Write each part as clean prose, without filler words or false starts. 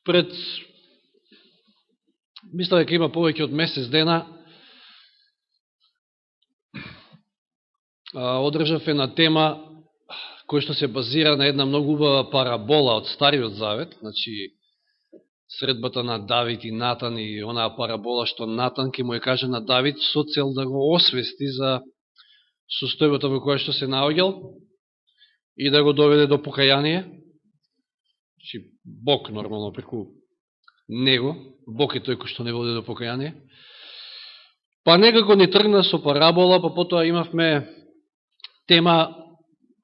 Пред, мисля дека има повеќе од месец дена, одржав една тема која што се базира на една многу убава парабола од Стариот Завет, значи средбата на Давид и Натан и онаа парабола што Натан ќе му ја каже на Давид со цел да го освести за состојбата во која што се наоѓал и да го доведе до покаяние. Значи Бог нормално преку него, Бог е тој кој што не води до покаяние. Па некако ни тргна со парабола, па потоа имавме тема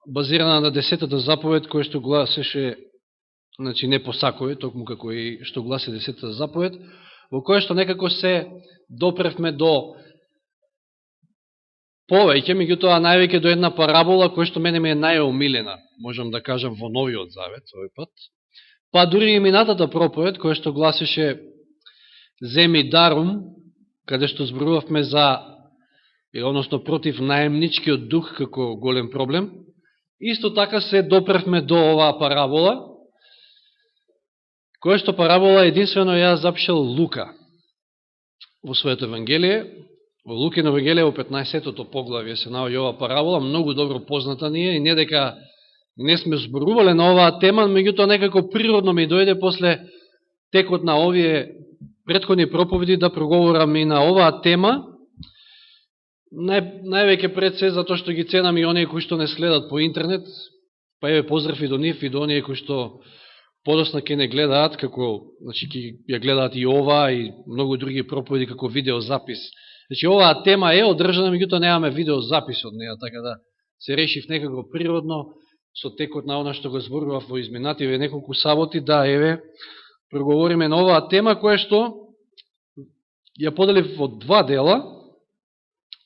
базирана на 10-та заповед, која што гласеше, значи не посакуве, токму како и што гласи 10-та заповед, во која што некако се допревме до повеќе, меѓутоа највеќе до една парабола која што мене ми е најомилена, можам да кажам, во Новиот Завет овој пат. Па дури и минатата проповед која што гласеше Земи дарум, каде што зборувавме за, односно против наемничкиот дух како голем проблем, исто така се допревме до оваа парабола, која што парабола единствено ја запишал Лука во своето Евангелие. Во Лукино Евангелие во 15-тото поглавје се наоѓа оваа парабола, многу добро позната ни е, и не дека не сме зборувале на оваа тема, меѓутоа некако природно ми дојде после текот на овие претходни проповеди да проговорам и на оваа тема, највеќе пред се затоа што ги ценам и оние кои што не следат по интернет, па еве поздрав и до нив и до оние кои што подосна ќе не гледаат, како, значи ќе ја гледаат и ова и многу други проповеди како видеозапис. Значи оваа тема е одржана, меѓутоа немаме видеозапис од неја, така да се решив некако природно со текот на она што го зборував во изминативе неколку саботи, да еве проговориме на оваа тема која што ја поделив во два дела.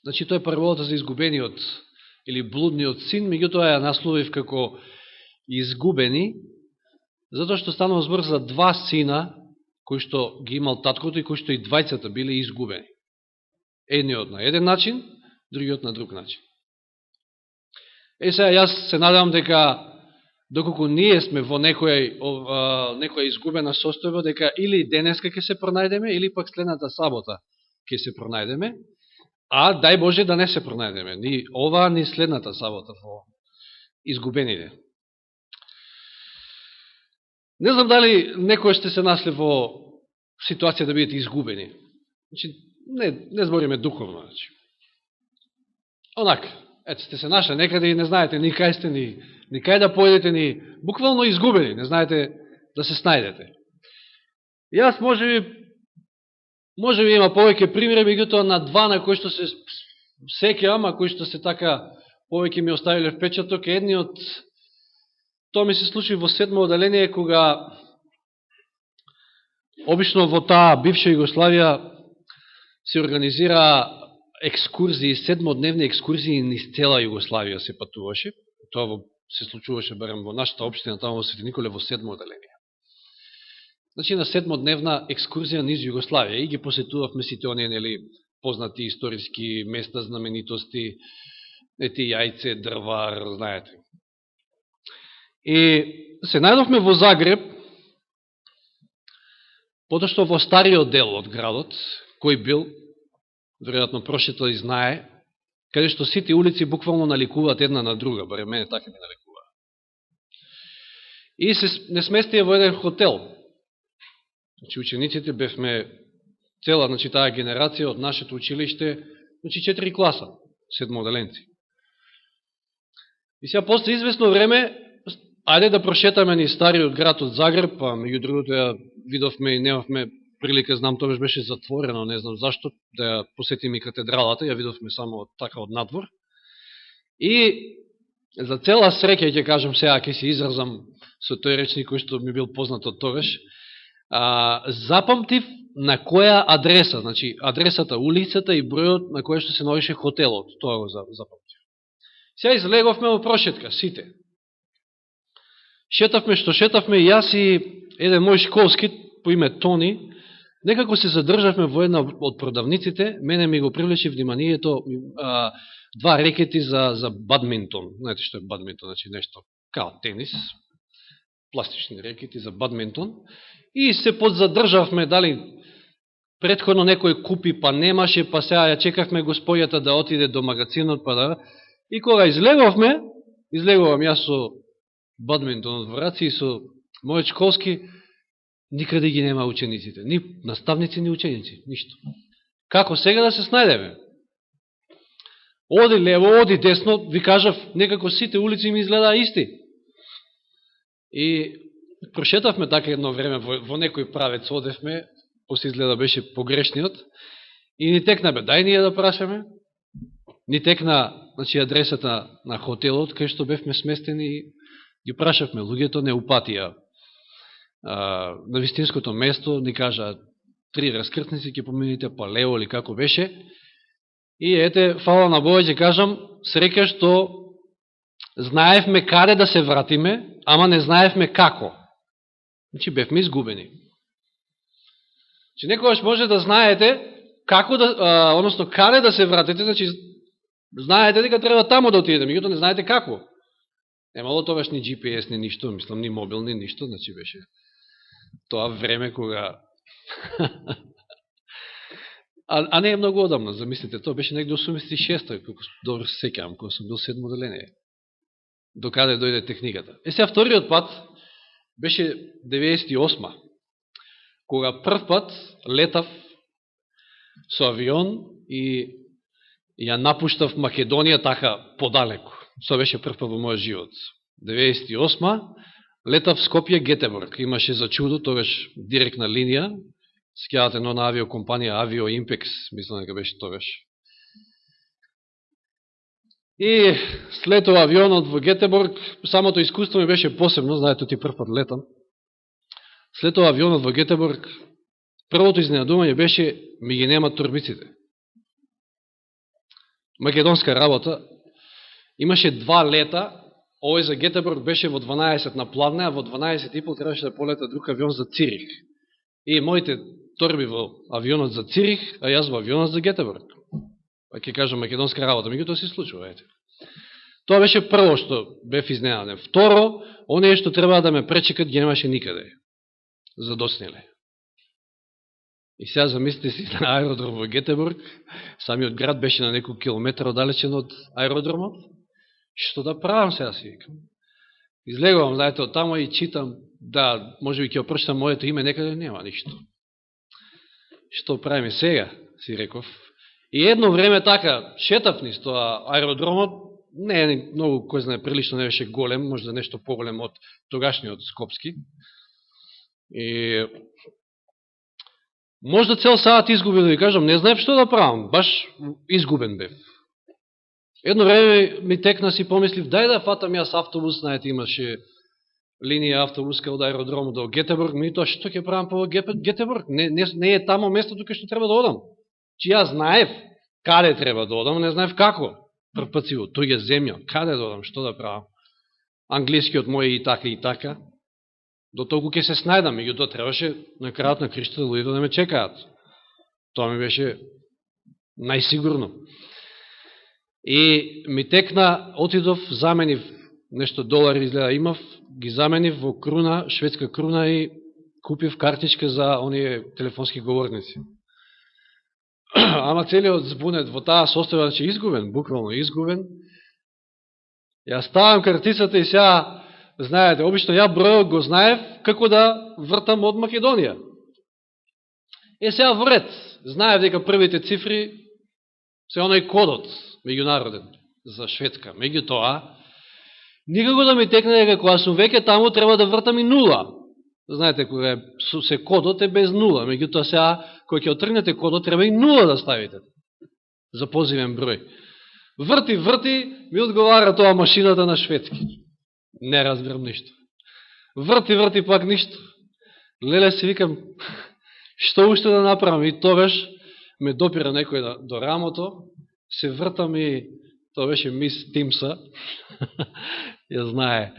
Значи тоа е параболата за изгубениот или блудниот син, меѓутоа ја насловив како изгубени, затоа што станува збор за два сина кои што ги имал таткото и кои што и двајцата биле изгубени. Едниот на еден начин, другиот на друг начин. Сега, јас се надевам дека доколку ние сме во некоја изгубена состојба, дека или денеска ќе се пронајдеме, или пак следната сабота ќе се пронајдеме, а дај Боже да не се пронајдеме, ни ова, ни следната сабота во изгубените. Не знам дали некој ще се насли во ситуација да бидете изгубени. Значи, не збориме духовно. Значи. Онак, ето сте се нашли некаде и не знаете ни кај сте, ни кај да поедете, ни буквално изгубени, не знаете да се снајдете. Јас може би има повеќе примери, меѓутоа на два на кои што се сеќавам, а кои што се така повеќе ми оставиле впечаток, едниот, тоа ми се случи во 7-о одделение, кога обично во таа бивша Југославија се организира екскурзии, 7-дневни екскурзии низ цела Југославија се патуваше. Тоа се случуваше барем во нашата општина, таму во Свети Николе, во 7-о одделение. Значи на 7-дневна екскурзија низ Југославија и ги посетувавме сите оние, нели, познати историски места, знаменитости, ети Јајце, Дрвар, знаете. И се најдовме во Загреб, потоа што во стариот дел од градот, кој бил, веројатно прошетал и знае, каде што сите улици буквално наликуваат една на друга, баре мене така ми наликува. И се не сместија во еден хотел. Значи учениците бевме цела, значи таа генерација од нашето училиште, значи 4 класа, 7-оделенци. И сега после известно време, ајде да прошетаме ни стариот град од Загреб, па меѓу другото ја видовме и немавме прилика, знам, тоа беше затворено, не знам зашто, да ја посетиме и катедралата, ја видовме само така од надвор. И за цела среќа, ќе кажам сега, ќе се изразам со тој речник кој што ми бил познат од тогаш, запамтив на која адреса, значи адресата, улицата и бројот на која што се наоѓаше хотелот, тоа го запамтив. Сега излеговме во прошетка, сите. Шетавме што шетавме, јас и еден мој школски по име Тони, некако се задржавме во една од продавниците, мене ми го привлече вниманието два рекети за бадминтон. Знаете што е бадминтон, значи нешто као тенис. пластични рекети, за бадминтон, и се подзадржавме, дали претходно некој купи, па немаше, па сега ја чекавме господјата да отиде до магазинот, па да... И кога излегувам јас со бадминтон од враци и со мојот школски, никаде ги нема учениците. Ни наставници, ни ученици, ништо. Како сега да се снајдеме? Оди лево, оди десно, ви кажав, некако сите улици ми изглеdaa исти. И прошетавме така едно време, во некој правец одевме, после изгледа беше погрешниот, и ни текна, дај ние да прашаме, ни текна, значи, адресата на хотелот, кај што бевме сместени, и ги прашавме, луѓето не упатија на вистинското место, ни кажа 3 раскртници, ќе помините, па лево или како беше, и ете, фала на Бога, ќе кажам, среќа што знаевме каде да се вратиме, ама не знаевме како. Значи, бевме изгубени. Че некогаш може да знаете како да, односно каде да се вратите, значи знаете дека треба тамо да отидете, меѓутоа не знаете како. Немало тогаш ни GPS, ни ништо, мислам ни мобил, ни ништо, значи беше тоа време кога а не е многу одамно, замислите, тоа беше некде 86-та, како добро се сеќавам, кога сум бил 7 оделение. До каде дојде техниката. Сега вториот пат беше 98-ма. Кога прв пат летав со авион и ја напуштав Македонија така подалеку. Тоа беше прв пат во мојот живот. 98-ма летав Скопје Гетеборг. Имаше за чудо тогаш директна линија. Скјават едно на авиокомпанија Avio Impex, мислам дека беше тогаш. И след това авионот во Гетеборг, самото искуство ми беше посебно, знаете, ти прв пат летам. След това авионот во Гетеборг, првото изненадување беше, ми ги немат турбиците. Македонска работа. Имаше 2 лета, овој за Гетеборг беше во 12 на Плавне, а во 12:30 требаше да полета друг авион за Цирих. И моите торби во авионот за Цирих, а јас во авионот за Гетеборг. Па ќе кажам македонска работа, меѓутоа се случува, ете. Тоа беше прво што бев изненаден. Второ, оние што требаа да ме пречекат, ги немаше никаде. Задоснеле. И сега замислите си на аеродром во Гетеборг, самиот град беше на неколку километар оддалечен од аеродромот. Што да правам сега си викам? Излегувам, знаете, од тамо и читам, да, може би ќе опрочитам моето име, некаде нема ништо. Што правиме сега, си реков. И едно време така, шетав низ тоа аеродромот, не е многу, кој знае, прилично не беше голем, може да нешто поголем од тогашниот Скопски. И можда цел саат изгубив, да ви кажам, не знаев што да правам, баш изгубен бев. Едно време ми текна, си помислив, дај да фатам јас автобус, знаете, имаше линија автобуска од аеродромот до Гетеборг, ми тоа што ќе правам по Гетеборг? Не е тамо местото кај што треба да одам. Чи јас знаев каде треба да одам, не знаев како. Прв пат си во туѓа земја, каде да одам, што да правам? Англискиот мој и така. До толку ќе се снајдам, меѓутоа требаше на крајот на криштата луѓето да ме чекаат. Тоа ми беше најсигурно. И ми текна, отидов, заменив нешто долари изгледа имав, ги заменив во круна, шведска круна и купив картичка за оние телефонски говорници. Ама целиот збунет во таа состојба, значи изгубен, буквално изгубен. Ја ставам картицата и сега, знаете, обично ја бројот го знаев како да вртам од Македонија. Сега во ред, знаев дека првите цифри се оној кодот меѓународен за Шведска. Меѓутоа, никако да ми текне дека кога сум веќе таму треба да вртам и нула. Знаете, кога се кодот е без нула, меѓутоа сега, кога ќе отргнете кодот, треба и нула да ставите за позивен број. Врти, ми одговара тоа машината на шведски. Не разбирам ништо. Врти, пак ништо. Леле си викам, што уште да направам? И тогаш ме допира некој до рамото, се вртам и тоа беше мис Тимса, ја знае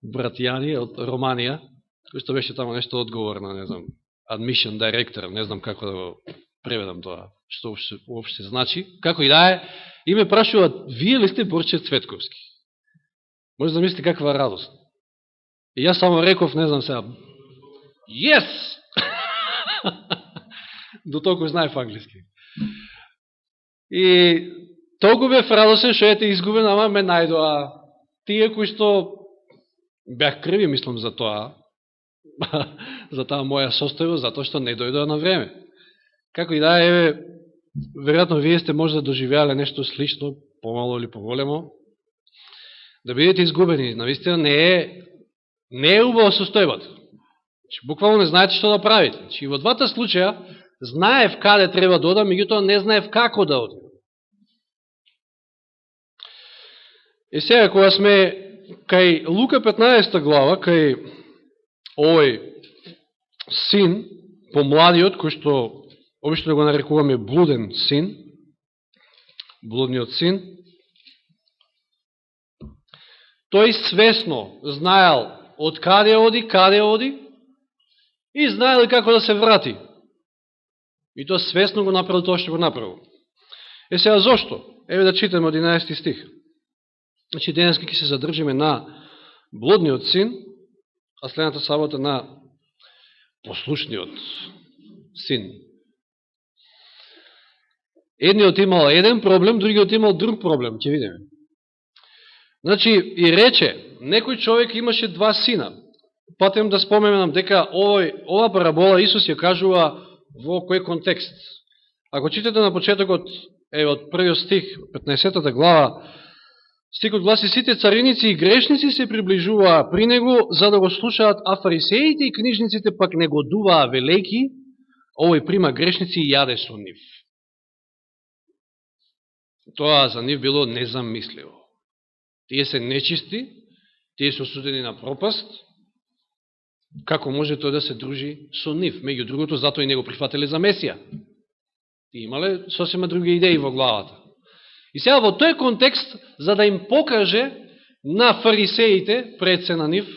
брат Јани од Романија, кој што беше тамо нешто одговорна, не знам, admission director, не знам како да го преведам тоа, што уопште значи. Како и да е, и ме прашуваат, вие ли сте Борче Цветковски? Може да мислите каква радост. И јас само реков, не знам сега, yes! До толку знаев англиски. И толку бев радосен, што ете изгубен, ама ме најдоа тие кои што бях криви, мислам, за тоа, за таа моја состојба, затоа што не дојдоа на време. Како и да, еве, веројатно вие сте може да доживеале нешто слично, помало или поголемо, да бидете изгубени. Навистина не е убава состојбата. Буквално не знаете што да правите. И во двата случаја знаев каде треба да одам, меѓутоа не знаев како да одам. И сега, кога сме кај Лука 15 глава, кај овој син, помладиот, кој што обично го нарекуваме блуден син, блудниот син, тој свесно знаел од каде оди и знаел и како да се врати. И тоа свесно го направил тоа што го направил. Сега зошто? Еве да читаме од 11 стих. Значи, денеска ќе се задржиме на блудниот син, а следната сабота на послушниот син. Едниот имал еден проблем, другиот имал друг проблем, ќе видиме. Значи, и рече, некој човек имаше два сина. Патем да споменам дека ова парабола Исус ја кажува во кој контекст. Ако читате на почетокот, од првиот стих, 15 глава, стихот гласи: сите цариници и грешници се приближуваа при него за да го слушаат, а фарисеите и книжниците пак негодуваа велејки, овој прима грешници и јаде со нив. Тоа за нив било незамисливо. Тие се нечисти, тие се осудени на пропаст. Како може тој да се дружи со нив? Меѓу другото, затоа и не го прифатиле за Месија. И имале сосема други идеи во главата. И сега во тој контекст, за да им покаже на фарисеите, пред се на нив,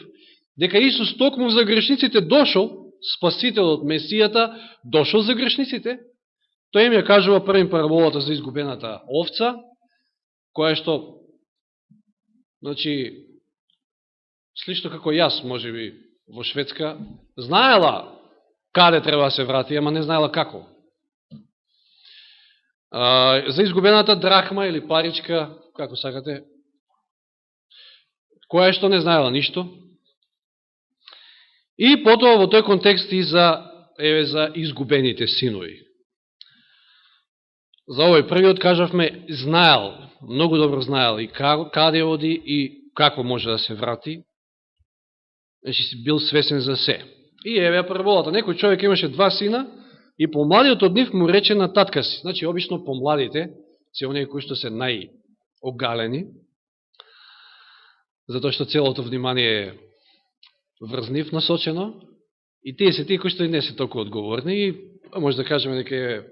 дека Исус токму за грешниците дошол, спасителот Месијата, дошол за грешниците, тој им ја кажува првим параболата за изгубената овца, која што, значи, слично како јас, може би, во Шведска, знаела каде треба да се врати, ама не знаела како. За изгубената драхма или паричка, како сакате, која што не знаела ништо. И потоа во тој контекст и за изгубените синови. За овој првиот кажавме, знаел, многу добро знаел и каде оди и како може да се врати. Значи си бил свесен за се. И еве параболата. Некој човек имаше два сина и помладиот од нив му рече на татка си. Значи, обично помладите се оние кои што се најогалени, затоа што целото внимание е врз нив насочено, и тие се тие кои што и не се толку одговорни, и може да кажеме дека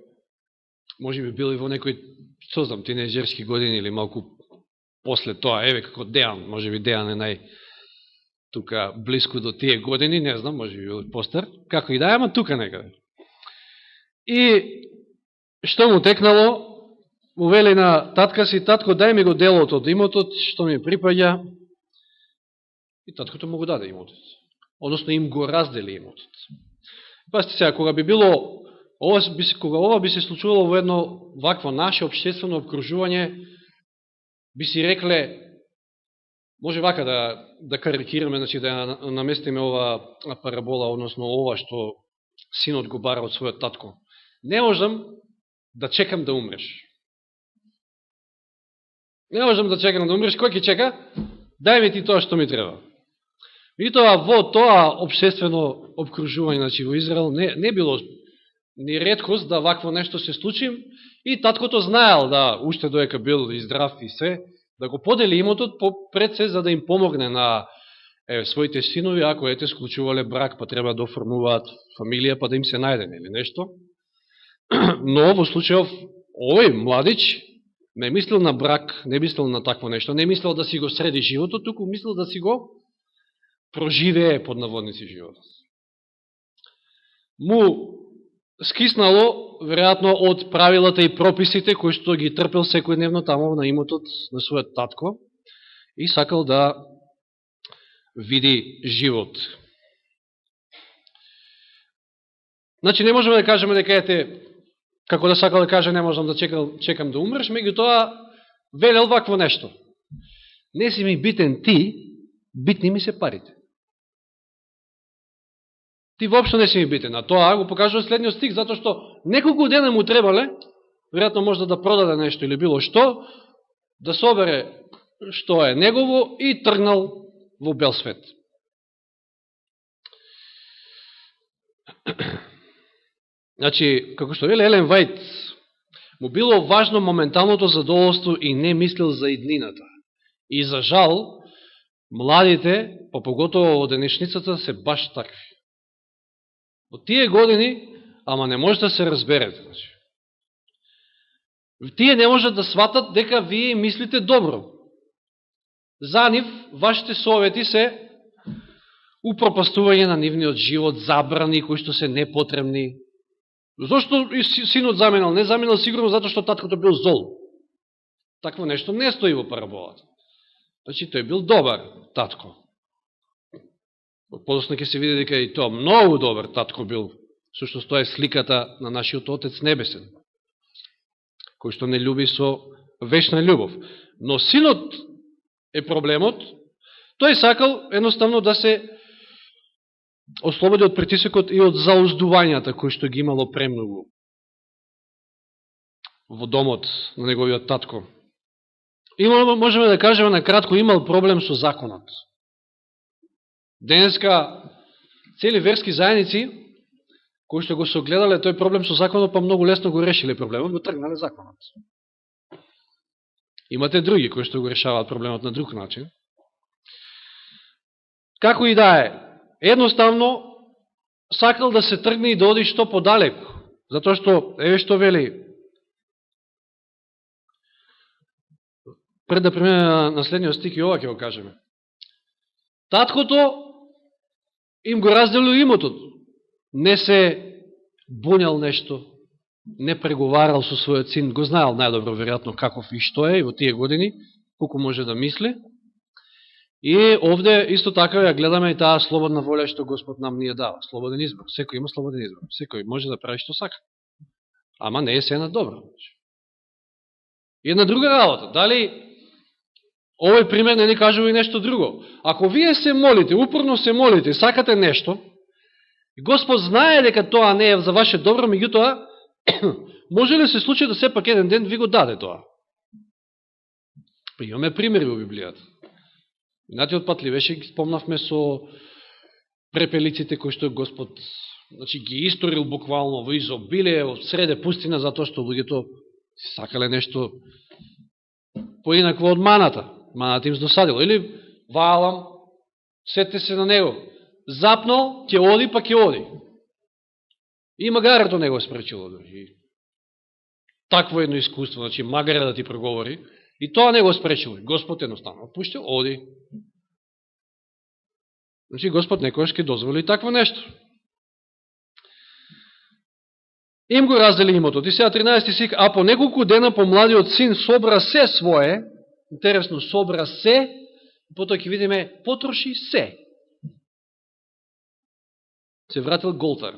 може би били во некој, што знам, тинејџерски години или малку после тоа, еве како Дејан, може би Дејан е тука близко до тие години, не знам, може би постар, како и да е, ама тука некаде. И што му текнало, увели на татка си: татко, дај ми го делот од имотот, што ми припаѓа. И таткото му го даде имотот. Односно им го раздели имотот. Пасте сега, кога ова би се случувало во едно вакво наше општествено обкружување, би си рекле, може вака да карикираме, значи да наместиме ова парабола, односно ова што синот го бара од својот татко. Не можам да чекам да умреш. Не можам да чекам да умреш. Кој ќе чека? Дај ми ти тоа што ми треба. И тоа во тоа општествено обкружување, значи во Израел, не било ни реткост да вакво нешто се случи, и таткото знаел да, уште доека бил и здрав и се, да го подели имотот пред се, за да им помогне на своите синови, ако склучувале брак, па треба да оформуваат фамилија, па да им се најде или нешто. Но во случајов овој младич не мислил на брак, не мислил на такво нешто, не мислил да си го среди животот, туку мислил да си го проживее под наводници животот. Му скиснало, веројатно, од правилата и прописите кои што ги трпел секојдневно тамо на имотот на својот татко, и сакал да види живот. Значи не можеме да кажеме дека ете, како да сакал да каже, не можам да чекам да умреш, меѓутоа велел вакво нешто. Не си ми битен ти, битни ми се парите. Ти воопшто не си ми битен. А тоа го покажува следниот стих, затоа што неколку дена му требале, веројатно можда да продаде нешто или било што, да собере што е негово и тргнал во бел свет. Значи, како што вели Елен Вајт, му било важно моменталното задоволство и не мислил за иднината. И за жал, младите, попоготово во денешницата, се баш такви. Во тие години, ама не може да се разберете. Значи. Тие не можат да сватат дека вие мислите добро. За нив, вашите совети се упропастување на нивниот живот, забрани кои што се непотребни. Зошто и синот заминал? Не заминал сигурно затоа што таткото бил зол. Такво нешто не стои во параболата. Значи, тој бил добар татко. Подосна ќе се види дека и тоа многу добар татко бил. Сушто тоа е сликата на нашиот Отец Небесен, кој што не љуби со вечна љубов. Но синот е проблемот. Тој сакал едноставно да се ослободи од притисокот и од зауздувањата кои што ги имало премногу во домот на неговиот татко. И можеме да кажеме на кратко, имал проблем со законот. Денеска цели верски заедници кои што го согледале тој проблем со законот, па многу лесно го решиле проблемот, го тргнале законот. Имате други кои што го решаваат проблемот на друг начин. Како и да е, едноставно сакал да се тргне и да оди што подалеку, затоа што, еве што вели, пред да премине на следниот стих и ова ќе го кажеме. Таткото им го разделил имотот, не се буњал нешто, не преговарал со својот син, го знаел најдобро веројатно каков и што е, и во тие години, колку може да мисли. И овде исто така ја гледаме и таа слободна воля што Господ нам ни ја дава. Слободен избор. Секој има слободен избор. Секој може да прави што сака. Ама не е се на добро. И една друга работа. Дали овој пример не ни кажува и нешто друго? Ако вие се молите, упорно се молите, сакате нешто, Господ знае дека тоа не е за ваше добро, меѓутоа, може ли се случи да сепак еден ден ви го даде тоа? Имаме примери во Библијата. Минатиот пат ли беше, ги спомнавме со препелиците кои што Господ, значи, ги историл буквално во изобилие, во среде пустина, затоа што луѓето сакале нешто поинакво од маната. Маната им сдосадила. Или Ваалам, сетте се на него. Запнал, ќе оди, па ќе оди. И магарето не го спречило. Такво едно искуство, значи магаре да ти проговори, и тоа не го спречило. Господ едноставно пуштил, оди. Значи Господ некојаш ќе дозволи такво нешто. Им го раздели имотот. И сега 13 стих, а по неколку дена помладиот син собра се свое, интересно, собра се, потоа ќе видиме, потроши се. Се вратил голтар.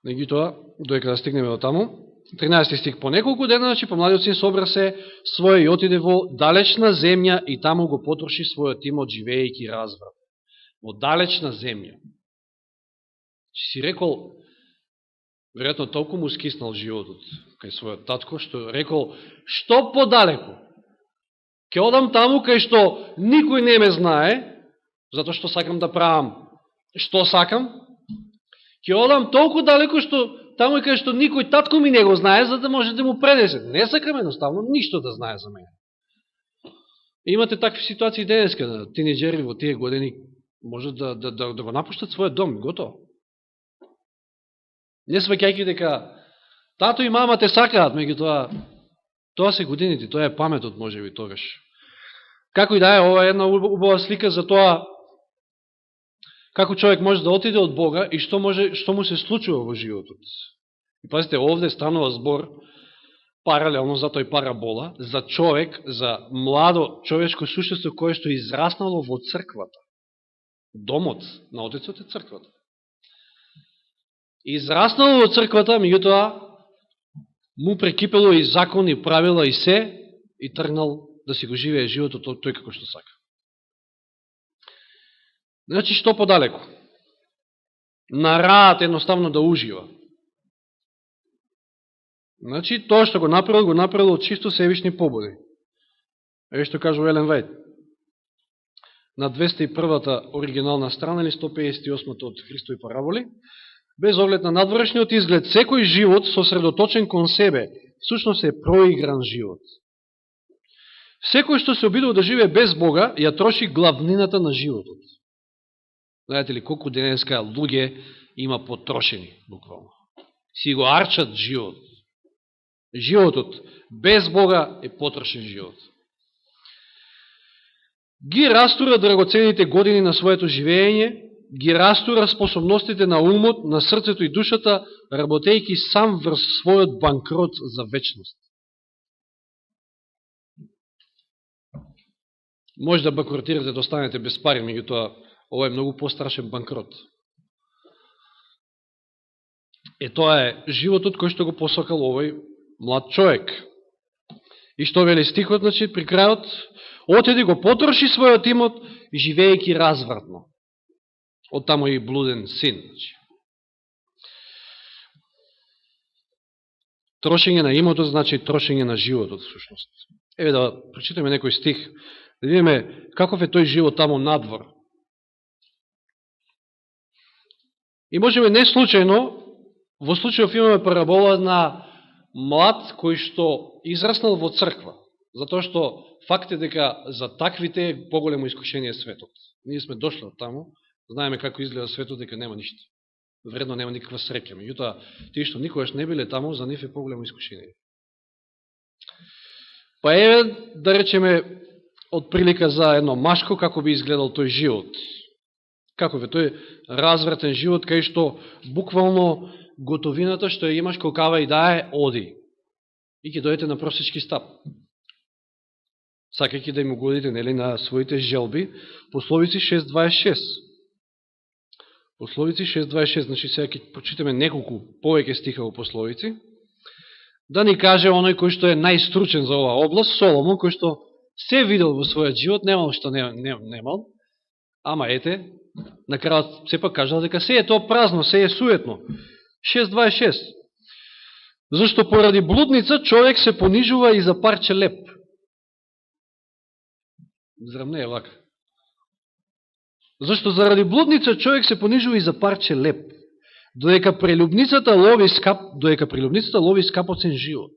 Меѓутоа, доека да стигнеме до таму, 13 стих, по неколку дена, значи, помладиот син собра се свое и отиде во далечна земја и таму го потроши својот имот, живеејќи разврат. Во далечна земја. Си рекол, веројатно толку му скиснал животот кај својот татко, што рекол, што подалеку? Ке одам таму кај што никој не ме знае, затоа што сакам да правам што сакам, ќе одам толку далеко што таму кај што никој татко ми не го знае, за да може да му пренесе. Не сакам едноставно ништо да знае за мене. Имате такви ситуации денеска, да тинеџери во тие години може да го напуштат својот дом, готово. Не сваќајќи дека тато и мама те сакаат, меѓутоа тоа се годините, тоа е паметот можеби тогаш. Како и да е, ова е една убава слика за тоа како човек може да отиде од Бога и што му се случува во животот. И пазите, овде станува збор паралелно, затоа и парабола, за човек, за младо човечко суштество кое што израснало во црквата. Домот на Отецот е црквата. Израснало во црквата, меѓутоа му прекипело и закон, и правила, и се, и тргнал да си го живее животот тој како што сака. Значи, што подалеку? На раат едноставно да ужива. Значи, тоа што го направил од чисто себични побуди. Ево што кажува Елен Вајд. На 201-та оригинална страна или 158-та од Христови параболи, без оглед на надворешниот изглед, секој живот сосредоточен кон себе, всушност е проигран живот. Секој што се обидува да живее без Бога, ја троши главнината на животот. Знаете ли колку денеска луѓе има потрошени, буквално. Си го арчат живот. Животот без Бога е потрошен живот. Ги растура драгоцените години на своето живење, ги растура способностите на умот, на срцето и душата, работејќи сам врз својот банкрот за вечност. Може да банкротирате, да останете без пари, меѓутоа ова е многу пострашен банкрот. Тоа е животот кој што го посакал овој млад човек. И што вели стихот, значи, при крајот, отеди го потроши својот имот, живеејќи развратно. Од тамо и блуден син. Значи. Трошење на имотот значи трошење на животот, всушност. Еве да прочитаме некој стих, да видиме каков е тој живот тамо надвор. И можеме не случајно, во случајов имаме парабола на млад кој што израснал во црква, затоа што факт е дека за таквите е поголемо искушение светот. Ние сме дошли од таму, знаеме како изгледа светот, дека нема ништо. Вредно, нема никаква среќа. Меѓутоа, тие што никогаш не биле таму, за нив е поголемо искушение. Па еве, да речеме, од прилика за едно машко, како би изгледал тој живот. Каков е тој развратен живот, кај што буквално готовината што ја имаш колкава и да е, оди. И ќе дојдете на просечки стап. Сакајќи да им угодите, нели, на своите желби. Пословици 6.26. Пословици 6.26, значи сега ќе прочитаме неколку повеќе стиха во Пословици. Да ни каже оној кој што е најстручен за оваа област, Соломон, кој што се видел во својот живот, немал што немал, ама ете, на крајот сепак кажал дека се е тоа празно, се е суетно. 6.26. Зашто поради блудница човек се понижува и за парче леп. Зарам не е вака? Зашто заради блудница човек се понижува и за парче леп, додека прелюбницата лови скапоцен живот.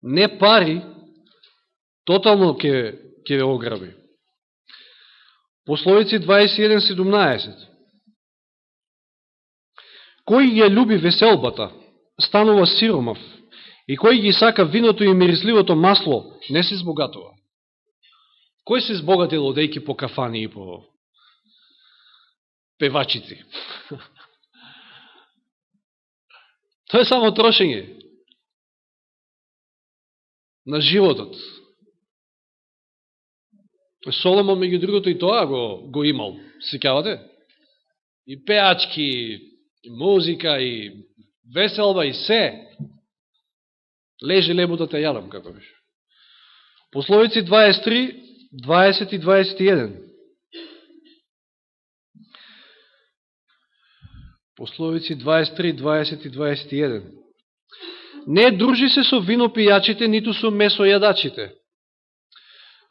Не пари, тотално ќе ве ограби. Пословици 21.17. Кој ја люби веселбата, станува сиромав, и кој ги сака виното и мирисливото масло, не се збогатува. Кој се збогатил одејки по кафани и по певачици? Тоа е само трошење на животот. Соломон, меѓу другото, и тоа го имал. Сеќавате? И пеачки, и музика, и веселба, и се. Лежи лебутата јадам, како беше. Пословици 23, 20 и 21. Пословици 23, 20 и 21. Не дружи се со винопијачите, ниту со месојадачите.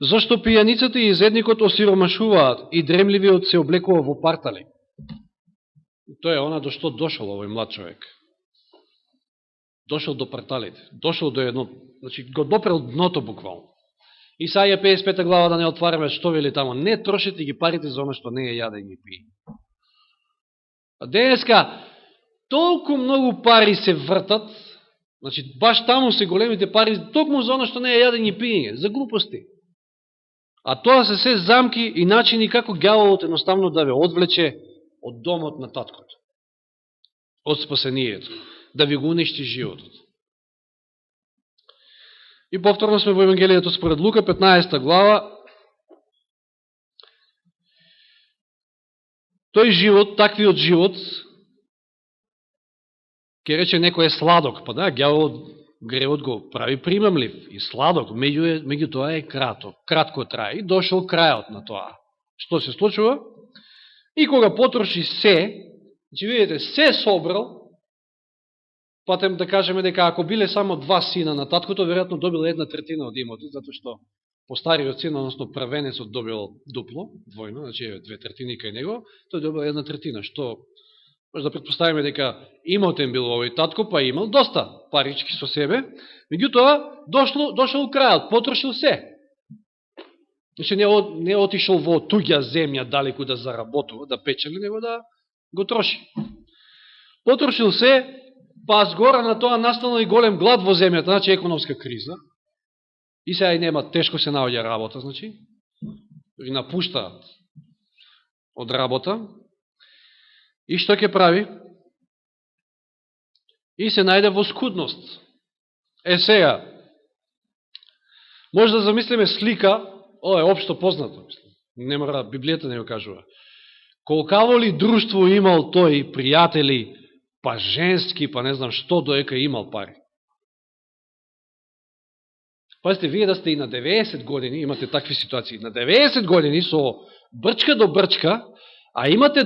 Зашто пијаницата и изедникот осиромашуваат и дремливиот се облекува во партали. Тоа е она до што дошол овој млад човек. Дошол до парталите. Дошол до едно, значи го допрел дното буквално. Исаја 55 глава, да не отвараме што вели тамо. Не трошете ги парите за оно што не е јаде и не пие. А денеска толку многу пари се вртат, значи баш таму се големите пари, токму за оно што не е јаде и пиење, за глупости. А тоа се замки и начини како ѓаволот едноставно да ве одвлече од домот на таткото. од спасението, да ви го уништи животот. И повторно сме во Евангелието според Лука, 15 глава. Тој живот, таквиот живот, ке рече некој е сладок, па да, гревот го прави примамлив и сладок, меѓу тоа е кратко трае. И дошол крајот на тоа. Што се случува? И кога потроши се, значи видите, се собрал, патем да кажеме дека ако биле само 2 сина на таткото, веројатно добил 1/3 од имотот, затоа што постариот син, односно правенецот, добил дупло, двојно, значи 2/3 кај него, тој добил 1/3, што може да предпоставиме дека имотен бил овој татко, па имал доста парички со себе, меѓутоа дошол крајот, потрошил се. Значи не отишол во туѓа земја далеку да заработува, да печели, него да го троши. Потрошил се, па згора на тоа настанал и голем глад во земјата, значи економска криза. И сега и нема, тешко се наоѓа работа, значи. И напуштаат од работа. И што ќе прави? И се најде во скудност. Сега, може да замислиме слика, ова е општо познато, не мора, Библијата не го кажува. Колкаво ли друштво имал тој, пријатели, па женски, па не знам што, доека имал пари. Пазите, вие да сте и на 90 години, имате такви ситуации, на 90 години со брчка до брчка, а имате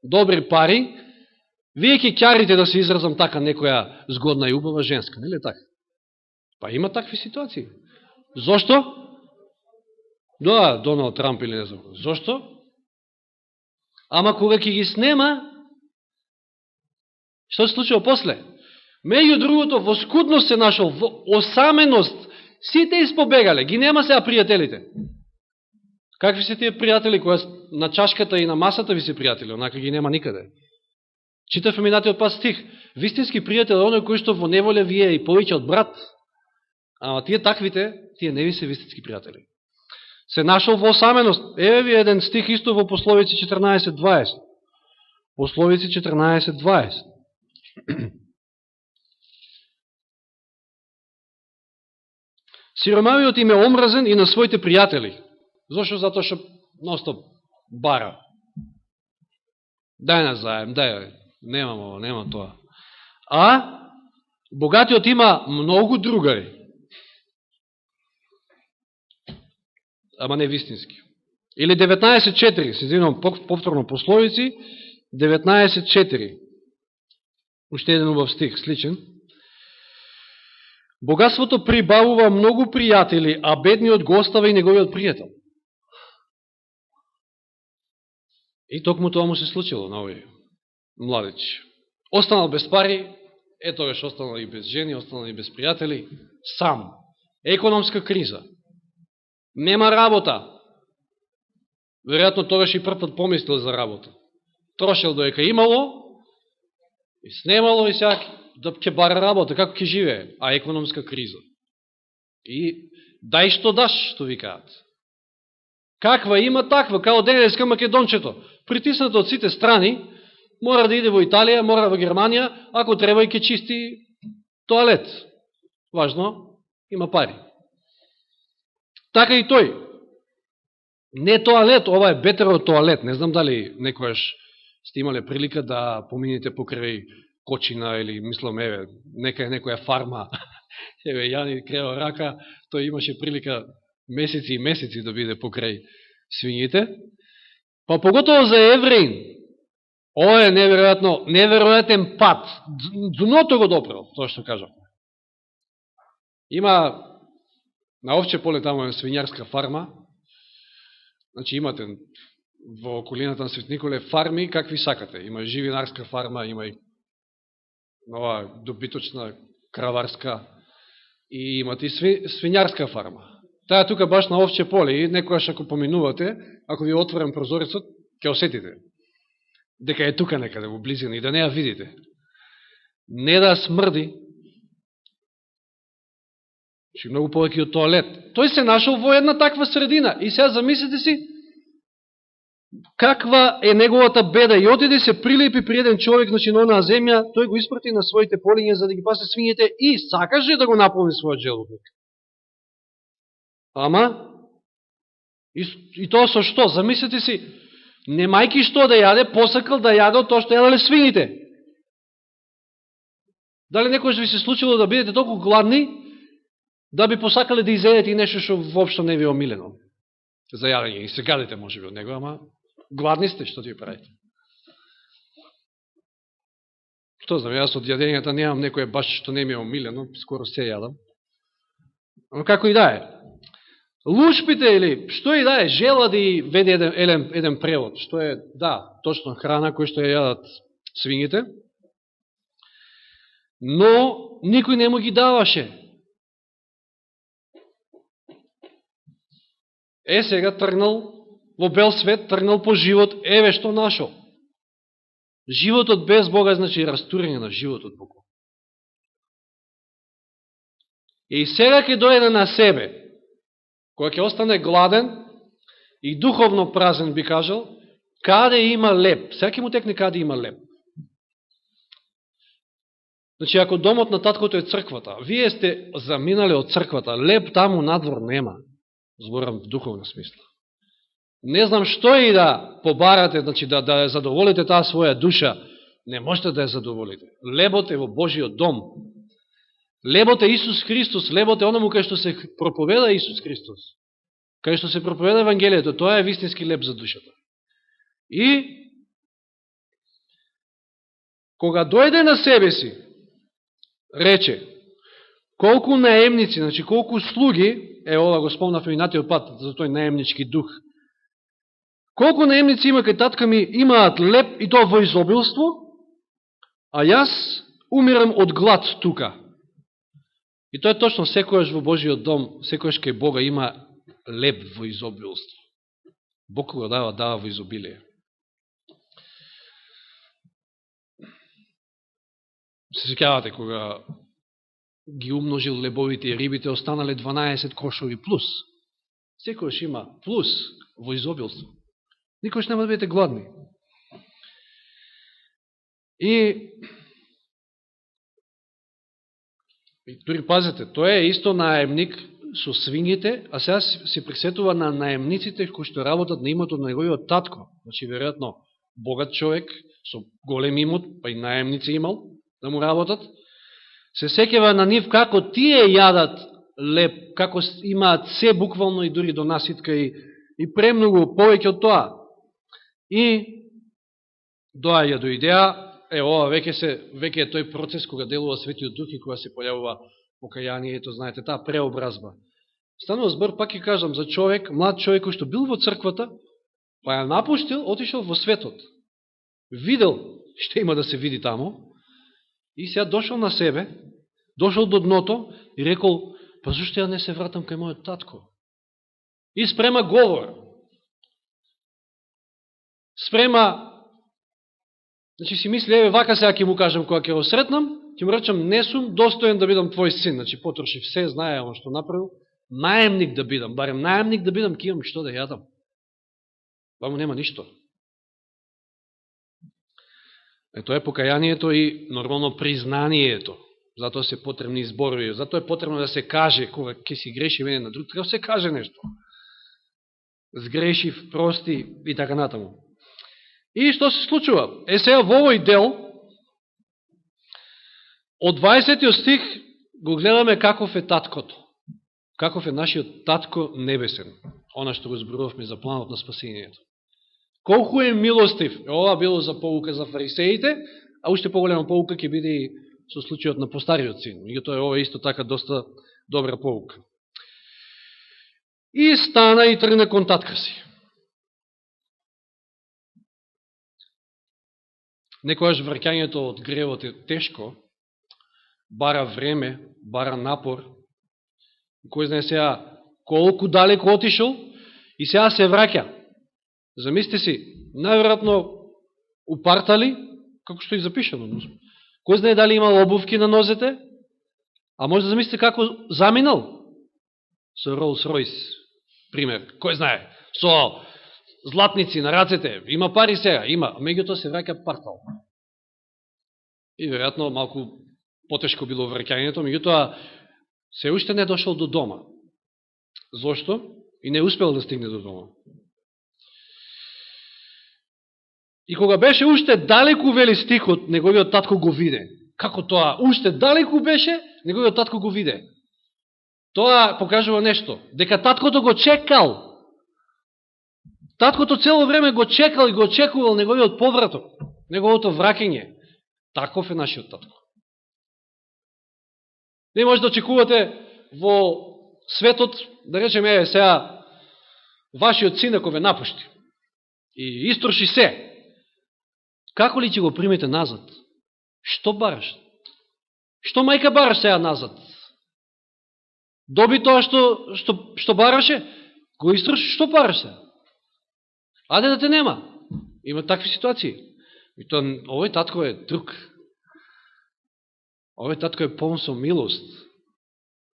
добри пари, вие ќе ќарите, да се изразам така, некоја згодна и убава женска, нели така? Па има такви ситуации. Зошто? Да, Доналд Трамп или не знам. Зошто? Ама кога ќе ги снема, што се случува после? Меѓу другото, во скудност се нашол, во осаменост, сите испобегале, ги нема сега пријателите. Какви се тие пријатели, која на чашката и на масата ви се пријатели, онака ги нема никаде. Читав минатиот пат стих, вистински пријател е оној кој што во неволја ви е и повеќе од брат, ама тие таквите, тие не ви се вистински пријатели. Се нашол во осаменост. Еве ви еден стих исто во Пословици 14.20. Пословици 14.20. Сиромавиот им е омразен и на своите пријатели. Зошто? Затоа што ностоп бара. Дај на заем, дај, немам тоа. А богатиот има многу другари. Ама не вистински. Или 19.4, се извинувам повторно Пословици, 19.4. Уште еден убав стих, сличен. Богатството прибавува многу пријатели, а бедниот го остава и неговиот пријател. И токму тоа му се случило на овој младич. Останал без пари, тогаш останал и без жени, останал и без пријатели, сам. Економска криза. Нема работа. Веројатно тогаш и прв пат помислил за работа. Трошел доека имало, и снемало, и сега да ќе бара работа, како ќе живее, а економска криза. И дај што даш, што ви кажат. Каква има, таква, као денеска Македончето. Притиснато од сите страни, мора да иде во Италија, мора во Германија, ако треба и ќе чисти тоалет. Важно, има пари. Така и тој. Не тоалет, ова е бетер од тоалет. Не знам дали некојаш сте имале прилика да помините покрај Кочина или, мислам, некоја фарма. Еве, Јани Крео Рака, тој имаше прилика месеци и месеци да биде покрај свињите. Па поготово за евреин, ова е неверојатен пат. Дното го допрел, тоа што кажам. Има на Овче поле, тамо е свињарска фарма. Значи имате во околината на Свет Николе фарми какви сакате. Има живинарска фарма, има и нова добиточна краварска и имате и свињарска фарма. Таа тука баш на Овче поле и некојаш ако поминувате, ако ви отворам прозорецот, ќе осетите дека е тука некаде во близина и да не ја видите. Не да смрди, че многу повеќе од тоалет. Тој се нашол во една таква средина. И сега замислите си, каква е неговата беда. И отиде се прилепи при еден човек, значи на онаа земја, тој го испрати на своите полиња за да ги пасе свињите и сакаше да го наполни својот желудник. Ама, и тоа со што? Замислете си, немајки што да јаде, посакал да јаде од тоа што јаделе свињите. Дали некојаш ви се случило да бидете толку гладни, да би посакале да изедете и нешто што воопшто не ви е омилено за јадење? И се гадите можеби од него, ама гладни сте, што ти правите? Што знам, јас од јадењата немам некој баш што не ми е омилено, скоро се јадам. Но како и да е. Лушпите или што и да е, желади веде еден превод, што е, да, точно храна кој што ја јадат свињите, но никој не му ги даваше. Сега тргнал во бел свет, тргнал по живот, еве што нашол. Животот без Бога значи растурење на животот Бога. И сега ќе дојде на себе, кој ќе остане гладен и духовно празен, би кажал, каде има леп. Сега ќе му текне каде има леп. Значи, ако домот на таткото е црквата, вие сте заминали од црквата, леп таму надвор нема. Зборам в духовна смисла. Не знам што и да побарате, значи да задоволите таа своја душа, не можете да ја задоволите. Лебот е во Божиот дом. Лебот е Исус Христос, лебот е оному кај што се проповеда Исус Христос. Кај што се проповеда Евангелието, тоа е вистински леб за душата. И кога дојде на себе си, рече, колку наемници, значи колку слуги, ова го спомнав и минатиот пат за тој наемнички дух, колку наемници има кај татка ми, имаат леп и тоа во изобилство, а јас умирам од глад тука. И тоа е точно секојаш во Божиот дом, секојаш кај Бога има леп во изобилство. Бог го дава во изобилие. Се сеќавате кога ги умножил лебовите и рибите, останале 12 кошови плюс. Секојаш има плюс во изобилство. Никош нема да бидете гладни. И дури пазете, тој е исто наемник со свињите, а сега се присетува на наемниците кои што работат на имото на неговиот татко. Значи, веројатно, богат човек со голем имот, па и наемници имал да му работат. Се сеќава на нив како тие јадат леп, како имаат се буквално и дури до наситка и премногу повеќе од тоа. И доаѓа до идеја, ова веќе е тој процес кога делува Светиот Дух и кога се појавува покајанието, знаете, таа преобразба. Станува збор, пак ќе кажам, за човек, млад човек кој што бил во црквата, па ја напуштил, отишел во светот. Видел што има да се види таму, и сега дошол на себе, дошол до дното и рекол, па зашто ја не се вратам кај мојот татко? И спрема говор. Спрема, значи си мисли, еве вака сега ќе му кажам кога ќе го сретнам, ќе му речам, не сум достоен да бидам твој син. Значи потроши все, знае он што направил. Наемник да бидам, барем наемник да бидам, ќе имам што да јадам. Ваму нема ништо. Тоа е покајанието и нормално признанието. Затоа се потребни зборови. Затоа е потребно да се каже, кога ќе си греши мене на друг, треба да се каже нешто. Сгрешив, прости и така натаму. И што се случува? Сега во овој дел, од 20 стих го гледаме каков е таткото. Каков е нашиот татко небесен. Она што го зборувавме за планот на спасението. Колку е милостив. Ова било за поука за фарисеите, а уште поголема поука ќе биде и со случајот на постариот син. И тоа е ова исто така доста добра поука. И стана и тргна кон татка си. Некојаш враќањето од гревот е тешко, бара време, бара напор. Кој знае сега колку далеко отишол и сега се враќа. Замислите си, најверојатно упартали, како што и запишано. Кој знае дали имал обувки на нозете, а може да замислите како заминал со Rolls Royce, пример. Кој знае, со златници на рацете, има пари сега, има, а меѓутоа се враќа партал. И веројатно малку потешко било враќањето, меѓутоа се уште не дошол до дома. Зошто? И не успел да стигне до дома. И кога беше уште далеку, вели стихот, неговиот татко го виде. Како тоа? Уште далеку беше, неговиот татко го виде. Тоа покажува нешто. Дека таткото го чекал. Таткото цело време го чекал и го очекувал неговиот повраток, неговото враќање. Таков е нашиот татко. Не може да очекувате во светот, да речеме, сега, вашиот син ако ве напушти и истроши се, како ли ќе го примете назад? Што бараш? Што мајка бараш сега назад? Доби тоа што бараше? Го истроши, што бараш сега? Аде да те нема. Има такви ситуации. И тоа, овој татко е друг. Овој татко е полн со милост.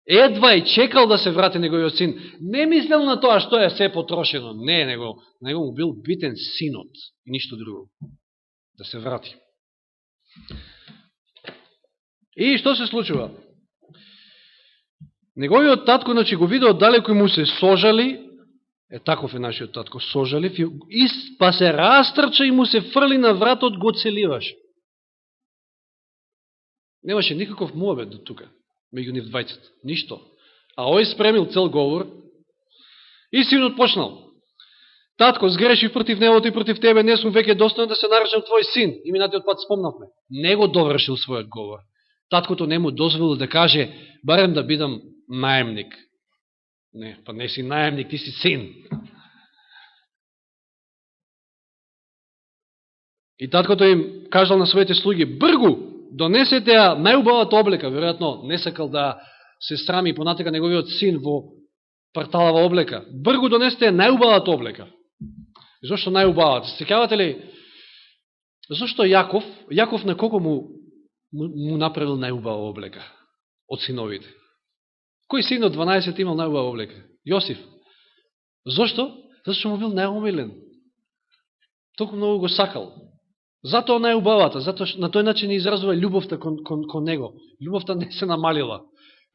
Едва и чекал да се врати неговиот син. Не мислел на тоа што е се потрошено. Не, него му бил битен синот. И ништо друго. Да се врати. И што се случува? Неговиот татко, значи, го видео далеко и му се сожали, таков е нашиот татко, сожалив, и па се растрча и му се фрли на вратот, го целиваше. Немаше никаков муабет до тука, меѓу нив двајцата, ништо. А ој спремил цел говор и синот почнал. Татко, сгрешив против небото и против тебе, не сум веќе достоен да се наречам твој син. И минатиот пат спомнавме. Не го довршил својот говор. Таткото не му дозволил да каже, барем да бидам наемник. Не, па не си наемник, ти си син. И таткото им кажал на своите слуги, бргу, донесете ја најубавата облека. Веројатно не сакал да се срами и понатека неговиот син во парталава облека. Бргу, донесете ја најубавата облека. И зашто најубавата? Сеќавате ли? Зашто Јаков на колко му направил најубава облека од синовите? Кој син од 12 имал најубава облека? Јосиф. Зошто? Зашто му бил најомилен. Толку многу го сакал. Затоа најубавата, затоа на тој начин изразува љубовта кон него. Љубовта не се намалила.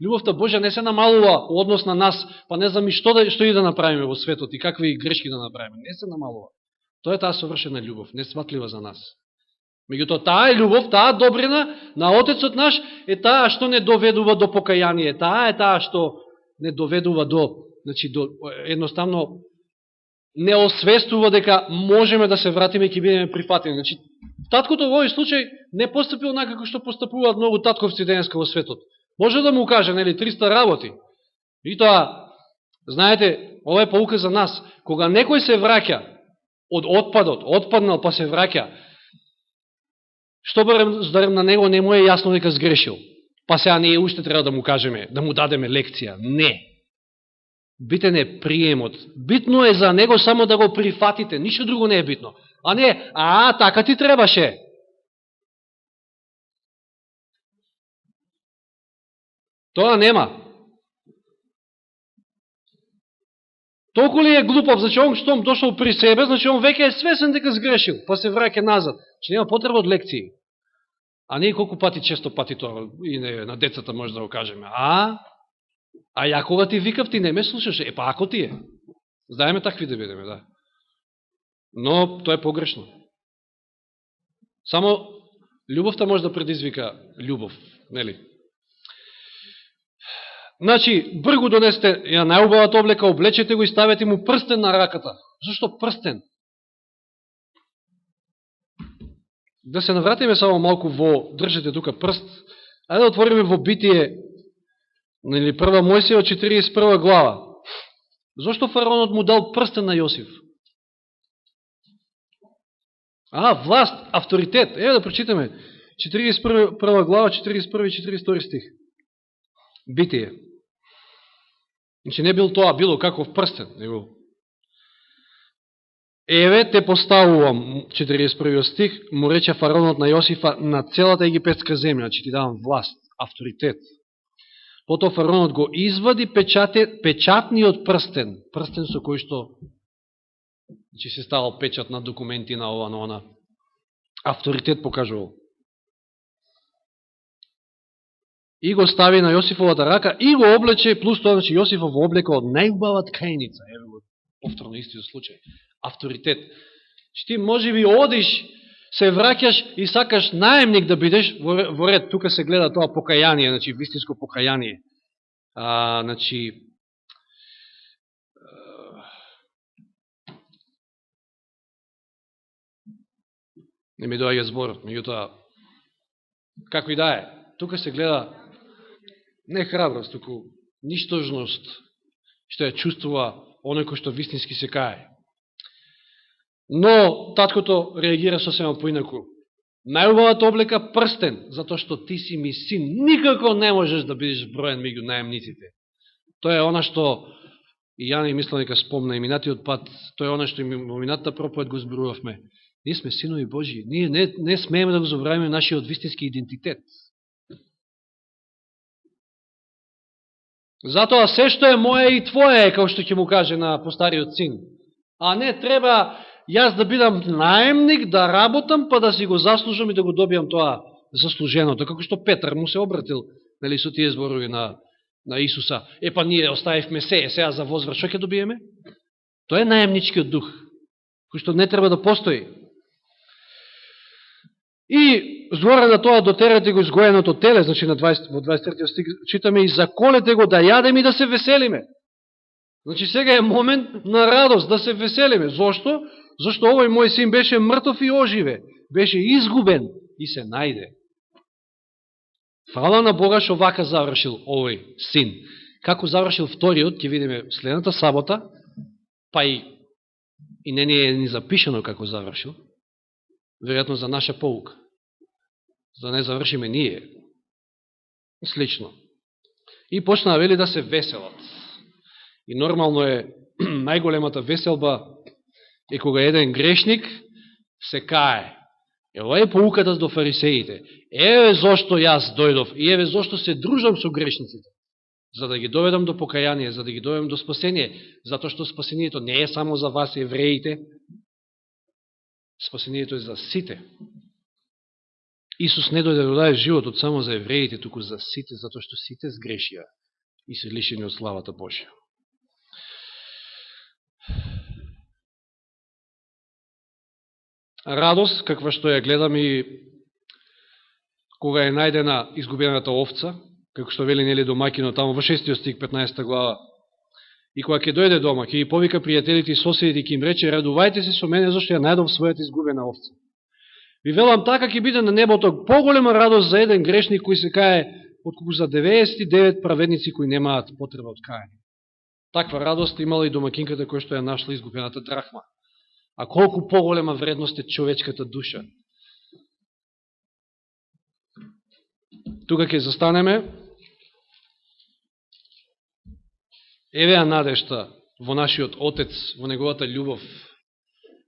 Љубовта Божја не се намалува во однос на нас, па не знам и што и да направиме во светот и какви грешки да направиме. Не се намалува. Тоа е таа совршена љубов, несватлива за нас. Меѓутоа, таа е љубов, таа добрина на Отецот наш е таа што не доведува до покаяние, таа е таа што не доведува до едноставно не освестува дека можеме да се вратиме и ќе бидеме прифатени. Значи, таткото во овој случај не постапил накако што постапуваат многу татковци денеска во светот. Може да му каже, нели, 300 работи. И тоа, знаете, ова е поука за нас. Кога некој се враќа од отпаднал па се враќа, што барем на него не му е јасно дека сгрешил. Па сега ние уште треба да му кажеме, да му дадеме лекција. Не. Битен е приемот. Битно е за него само да го прифатите. Ништо друго не е битно. А не, така ти требаше. Тоа нема. Толку ли е глупав, значи он штом дошол при себе, значи он веќе е свесен дека сгрешил, па се враќа назад. Че нема потреба од лекции. А не колку пати, често пати тоа, и на децата може да го кажеме. А ја кога ти викав, ти не ме слушаше. Па ако ти е. Знаеме такви да бидеме, да. Но тоа е погрешно. Само љубовта може да предизвика љубов, нели? Значи, бргу донесете ја најубавата облека, облечете го и ставете му прстен на раката. Зашто прстен? Да се навратиме само малку држите тука прст. Ајде да отвориме во Битие, или прва Мојсија, 41 глава. Зошто фараонот му дал прстен на Јосиф? Власт, авторитет. Еве да прочитаме. 41 глава, 41 и 42 стих. Битие. Значи не бил тоа, било каков прстен. Еве те поставувам, 41 стих, му рече фараонот на Јосифа, на целата египетска земја, значи ти давам власт, авторитет. Потоа фараонот го извади печатниот прстен, прстен со кој што Значи се ставал печат на документи, на ова, на она. Авторитет покажувал. И го стави на Јосифовата рака и го облече, плюс тоа, значи Јосифов го облека од најубава ткајница. Ево го, повторно истиот случај. Авторитет. Ти може би одиш, се враќаш и сакаш наемник да бидеш, во ред, тука се гледа тоа покаяние, значи вистинско покаяние. Значи, не ми доаѓа зборот, меѓутоа, како и да е, тука се гледа не храброст, туку ништожност, што ја чувствува оној кој што вистински се кае. Но таткото реагира сосема поинаку. Најубавата облека прстен, затоа што ти си ми син. Никако не можеш да бидеш броен меѓу наемниците. Тоа е она што и ја не мислам дека спомна и минатиот пат, тоа е она што и во минатата проповед го зборувавме. Ние сме синови Божии. Ние не смееме да го забравиме нашиот вистински идентитет. Затоа се што е моje и твое е, како што ќе му каже на постариот син. А не треба јас да бидам наемник, да работам, па да си го заслужам и да го добијам тоа заслуженото. Како што Петар му се обратил, нели, со тие зборови на Исуса. Па ние оставивме се, сега за возврат, што ќе добиеме? Тоа е наемничкиот дух, кој што не треба да постои. И збора на тоа дотерате го изгоеното теле, значи во 23 стих читаме и заколете го да јадеме и да се веселиме. Значи сега е момент на радост, да се веселиме. Зошто? Зашто овој мој син беше мртов и оживе, беше изгубен и се најде. Фала на Бога што вака завршил овој син. Како завршил вториот, ќе видиме следната сабота, па и не ни е ни запишено како завршил, веројатно за наша поука, за да не завршиме ние. Слично. И почна вели да се веселат. И нормално е, најголемата веселба е кога еден грешник се кае. Ева е поуката до фарисеите. Еве зошто јас дојдов и еве зошто се дружам со грешниците. За да ги доведам до покаяние, за да ги доведам до спасение. Затоа што спасението не е само за вас евреите, спасението е за сите. Исус не дојде да даде животот само за евреите, туку за сите, затоа што сите сгрешија и се лишени од славата Божја. Радост, каква што ја гледам и кога е најдена изгубената овца, како што вели нели домакино тамо во 6 стих 15 глава. И кога ќе дојде дома, ќе ги повика пријателите и соседите и ќе им рече: радувајте се со мене зашто ја најдов својата изгубена овца. Ви велам, така ќе биде на небото поголема радост за еден грешник кој се кае, отколку за 99 праведници кои немаат потреба од каење. Таква радост имала и домакинката која што ја нашла изгубената драхма. А колку поголема вредност е човечката душа. Тука ќе застанеме. Еве ја надежта во нашиот Отец, во неговата љубов.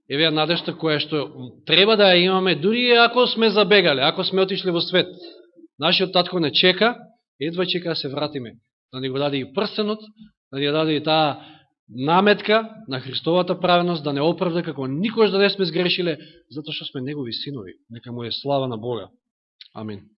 Еве ја надежта која што треба да ја имаме, дури ако сме забегале, ако сме отишли во свет. Нашиот татко не чека, едва чека да се вратиме. Да ни го даде и прстенот, да ни даде и таа наметка на Христовата праведност, да не оправда како никош да не сме сгрешиле, затоа што сме негови синови. Нека му е слава на Бога. Амин.